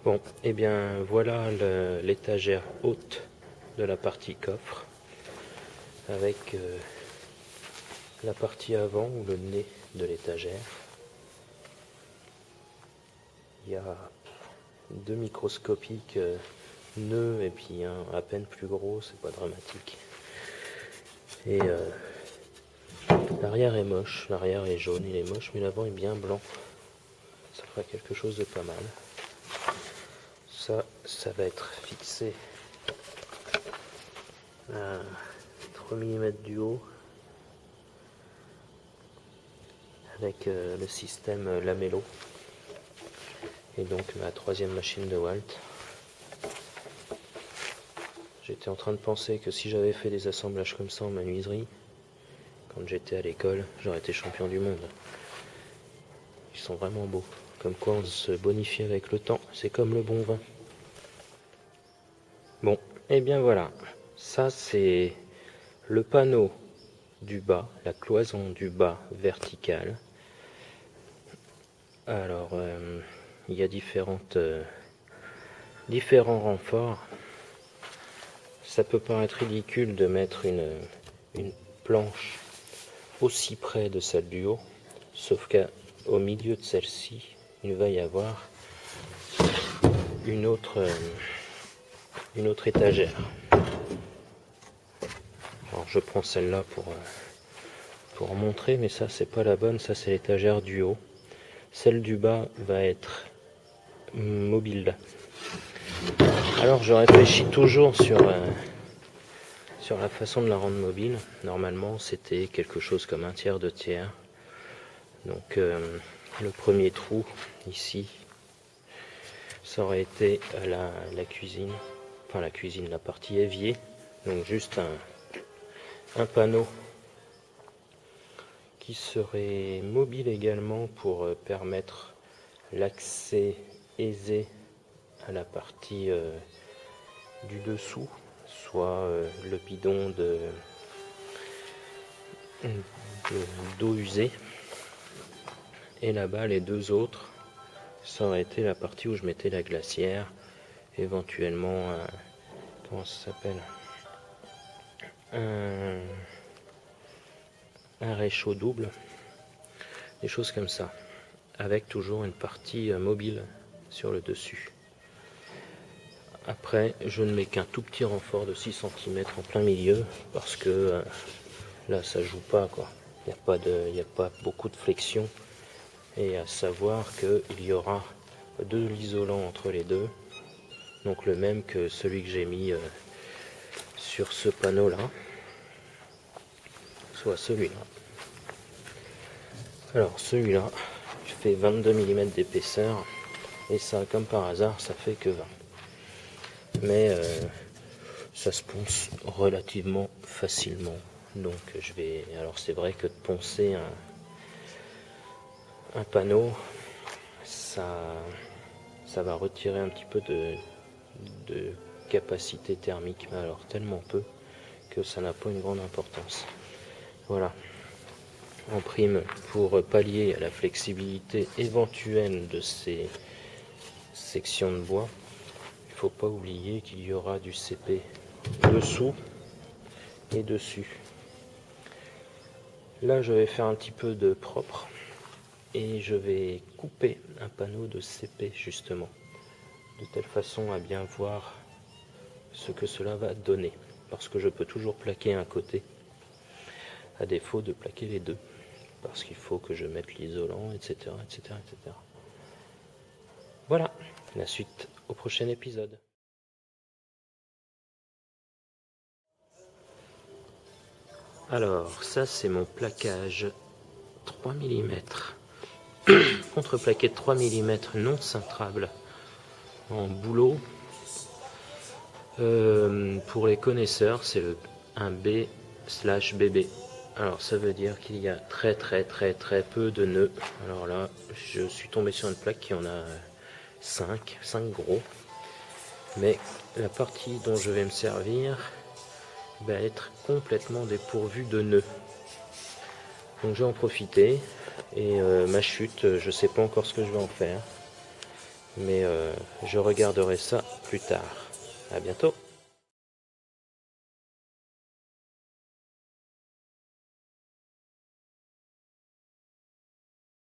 Bon, et bien voilà l'étagère haute de la partie coffre, avec la partie avant ou le nez de l'étagère. Il y a deux microscopiques nœuds et puis un à peine plus gros, c'est pas dramatique. Et l'arrière est moche, l'arrière est jaune, il est moche, mais l'avant est bien blanc. Ça fera quelque chose de pas mal. Ça va être fixé à 3 mm du haut avec le système lamello et donc ma troisième machine de Walt. J'étais en train de penser que si j'avais fait des assemblages comme ça en menuiserie, quand j'étais à l'école, j'aurais été champion du monde. Ils sont vraiment beaux. Comme quoi on se bonifie avec le temps, c'est comme le bon vin. Bon, et bien voilà. Ça c'est le panneau du bas, la cloison du bas verticale. Alors, il y a différents renforts. Ça peut paraître ridicule de mettre une planche aussi près de celle du haut, sauf qu'au milieu de celle-ci, il va y avoir une autre étagère. Alors je prends celle-là pour montrer, mais ça c'est pas la bonne, ça c'est l'étagère du haut. Celle du bas va être mobile. Alors je réfléchis toujours sur la façon de la rendre mobile. Normalement c'était quelque chose comme 1/3, 2/3. Donc le premier trou ici, ça aurait été la cuisine, enfin la cuisine, la partie évier. Donc juste un panneau qui serait mobile également pour permettre l'accès aisé à la partie du dessous, soit le bidon d'eau usée. Et là-bas, les deux autres, ça aurait été la partie où je mettais la glacière, éventuellement, comment ça s'appelle, un réchaud double, des choses comme ça, avec toujours une partie mobile sur le dessus. Après, je ne mets qu'un tout petit renfort de 6 cm en plein milieu, parce que là, ça joue pas, quoi. Il n'y a pas beaucoup de flexion. Et à savoir qu'il y aura de l'isolant entre les deux, donc le même que celui que j'ai mis sur ce panneau là, soit celui-là. Alors celui-là fait 22 mm d'épaisseur, et ça, comme par hasard, ça fait que 20. Mais ça se ponce relativement facilement, donc alors c'est vrai que de poncer un panneau, ça va retirer un petit peu de capacité thermique, mais alors tellement peu que ça n'a pas une grande importance. Voilà, en prime, pour pallier à la flexibilité éventuelle de ces sections de bois, il ne faut pas oublier qu'il y aura du CP dessous et dessus. Là je vais faire un petit peu de propre et je vais couper un panneau de CP justement, de telle façon à bien voir ce que cela va donner, parce que je peux toujours plaquer un côté à défaut de plaquer les deux, parce qu'il faut que je mette l'isolant, etc., etc., etc. Voilà, la suite au prochain épisode. Alors ça c'est mon plaquage 3 mm contreplaqué de 3 mm non cintrable en bouleau. Pour les connaisseurs, c'est un B/BB. Alors ça veut dire qu'il y a très peu de nœuds. Alors là, je suis tombé sur une plaque qui en a 5 gros. Mais la partie dont je vais me servir va être complètement dépourvue de nœuds. Donc je vais en profiter. Et ma chute, je sais pas encore ce que je vais en faire. mais je regarderai ça plus tard. À bientôt.